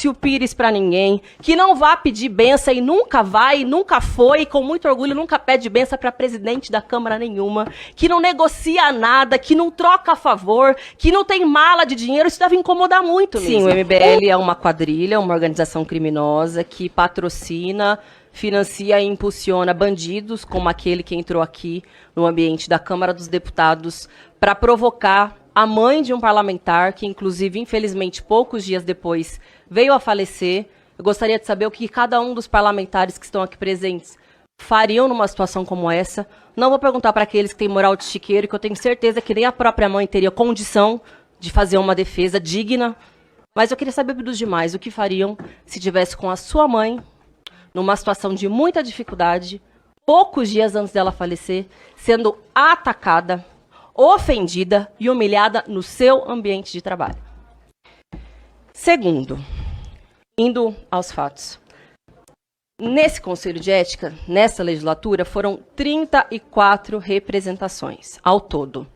o pires para ninguém, que não vá pedir benção e nunca vai, nunca foi, e com muito orgulho nunca pede benção para presidente da Câmara nenhuma, que não negocia nada, que não troca a favor, que não tem mala de dinheiro, isso deve incomodar muito mesmo. Sim, o MBL é uma quadrilha, uma organização criminosa que patrocina, financia e impulsiona bandidos, como aquele que entrou aqui no ambiente da Câmara dos Deputados para provocar a mãe de um parlamentar, que inclusive, infelizmente, poucos dias depois veio a falecer. Eu gostaria de saber o que cada um dos parlamentares que estão aqui presentes fariam numa situação como essa. Não vou perguntar para aqueles que têm moral de chiqueiro, que eu tenho certeza que nem a própria mãe teria condição de fazer uma defesa digna. Mas eu queria saber dos demais, o que fariam se tivesse com a sua mãe, numa situação de muita dificuldade, poucos dias antes dela falecer, sendo atacada, ofendida e humilhada no seu ambiente de trabalho. Segundo, indo aos fatos. Nesse Conselho de Ética, nessa legislatura, foram 34 representações ao todo,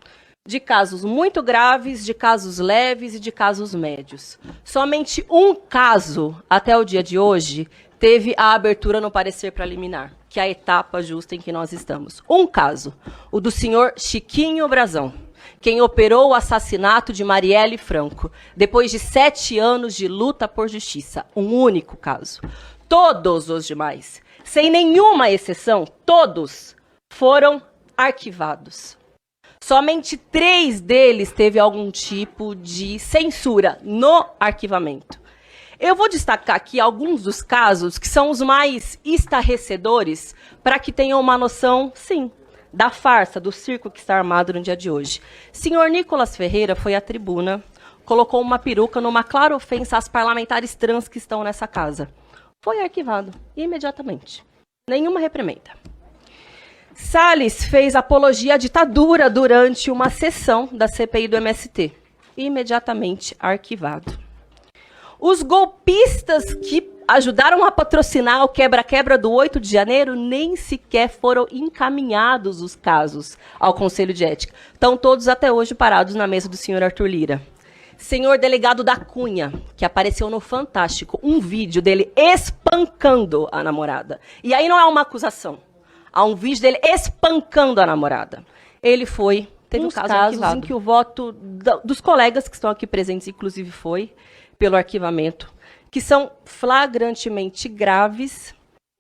de casos muito graves, de casos leves e de casos médios. Somente um caso, até o dia de hoje, teve a abertura no parecer preliminar, que é a etapa justa em que nós estamos. Um caso, o do senhor Chiquinho Brazão, quem operou o assassinato de Marielle Franco, depois de 7 anos de luta por justiça. Um único caso. Todos os demais, sem nenhuma exceção, todos foram arquivados. Somente 3 deles teve algum tipo de censura no arquivamento. Eu vou destacar aqui alguns dos casos que são os mais estarrecedores para que tenham uma noção, sim, da farsa, do circo que está armado no dia de hoje. Senhor Nicolas Ferreira foi à tribuna, colocou uma peruca numa clara ofensa às parlamentares trans que estão nessa casa. Foi arquivado imediatamente. Nenhuma reprimenda. Salles fez apologia à ditadura durante uma sessão da CPI do MST. Imediatamente arquivado. Os golpistas que ajudaram a patrocinar o quebra-quebra do 8 de janeiro nem sequer foram encaminhados os casos ao Conselho de Ética. Estão todos até hoje parados na mesa do senhor Arthur Lira. Senhor delegado da Cunha, que apareceu no Fantástico, um vídeo dele espancando a namorada. E aí não é uma acusação. Há um vídeo dele espancando a namorada. Ele foi... Teve uns casos em que o voto dos colegas que estão aqui presentes, inclusive, foi pelo arquivamento, que são flagrantemente graves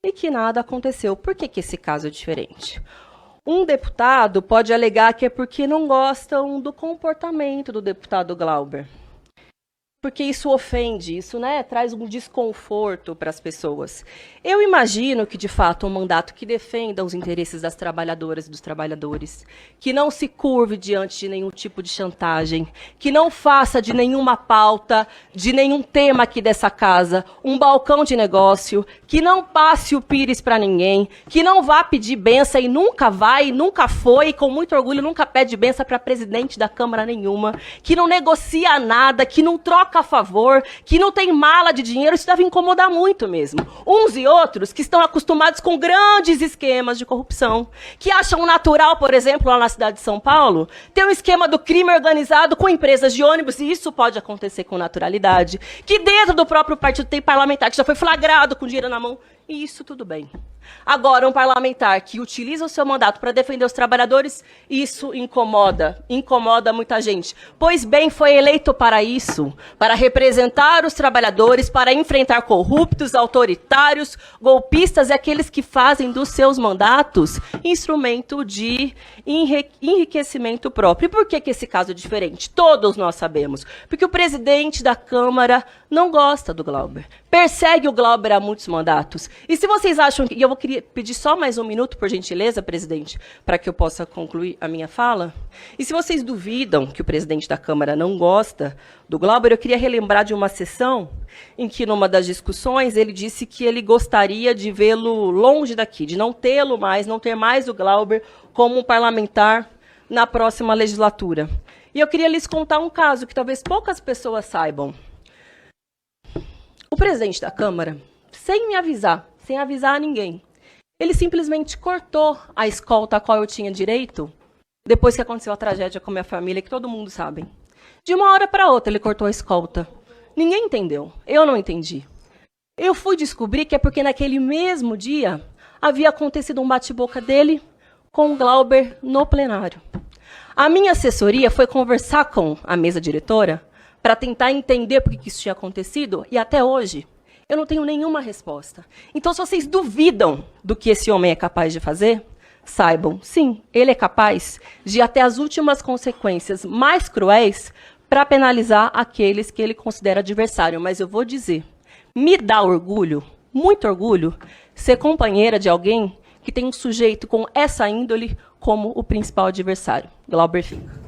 e que nada aconteceu. Por que esse caso é diferente? Um deputado pode alegar que é porque não gostam do comportamento do deputado Glauber. Porque isso ofende, isso, né, traz um desconforto para as pessoas. Eu imagino que, de fato, um mandato que defenda os interesses das trabalhadoras e dos trabalhadores, que não se curve diante de nenhum tipo de chantagem, que não faça de nenhuma pauta, de nenhum tema aqui dessa casa, um balcão de negócio, que não passe o pires para ninguém, que não vá pedir benção e nunca vai, nunca foi, e com muito orgulho nunca pede benção para presidente da Câmara nenhuma, que não negocia nada, que não troca a favor, que não tem mala de dinheiro, isso deve incomodar muito mesmo. Uns e outros que estão acostumados com grandes esquemas de corrupção, que acham natural, por exemplo, lá na cidade de São Paulo, ter um esquema do crime organizado com empresas de ônibus, e isso pode acontecer com naturalidade, que dentro do próprio partido tem parlamentar que já foi flagrado com dinheiro na mão, e isso tudo bem. Agora, um parlamentar que utiliza o seu mandato para defender os trabalhadores, isso incomoda muita gente. Pois bem, foi eleito para isso, para representar os trabalhadores, para enfrentar corruptos, autoritários, golpistas e aqueles que fazem dos seus mandatos instrumento de enriquecimento próprio. E por que esse caso é diferente? Todos nós sabemos. Porque o presidente da Câmara não gosta do Glauber. Persegue o Glauber há muitos mandatos. E se vocês acham que... E eu queria pedir só mais um minuto, por gentileza, presidente, para que eu possa concluir a minha fala. E se vocês duvidam que o presidente da Câmara não gosta do Glauber, eu queria relembrar de uma sessão em que, numa das discussões, ele disse que ele gostaria de vê-lo longe daqui, de não tê-lo mais, não ter mais o Glauber como um parlamentar na próxima legislatura. E eu queria lhes contar um caso que talvez poucas pessoas saibam. O presidente da Câmara, sem me avisar, sem avisar a ninguém, ele simplesmente cortou a escolta a qual eu tinha direito, depois que aconteceu a tragédia com a minha família, que todo mundo sabe. De uma hora para outra, ele cortou a escolta Ninguém entendeu. Eu não entendi. Eu fui descobrir que é porque naquele mesmo dia havia acontecido um bate-boca dele com o Glauber no plenário. A minha assessoria foi conversar com a mesa diretora para tentar entender por que isso tinha acontecido e até hoje eu não tenho nenhuma resposta. Então, se vocês duvidam do que esse homem é capaz de fazer, saibam, sim, ele é capaz de ir até as últimas consequências mais cruéis para penalizar aqueles que ele considera adversário. Mas eu vou dizer, me dá orgulho, muito orgulho, ser companheira de alguém que tem um sujeito com essa índole como o principal adversário. Glauber Finck.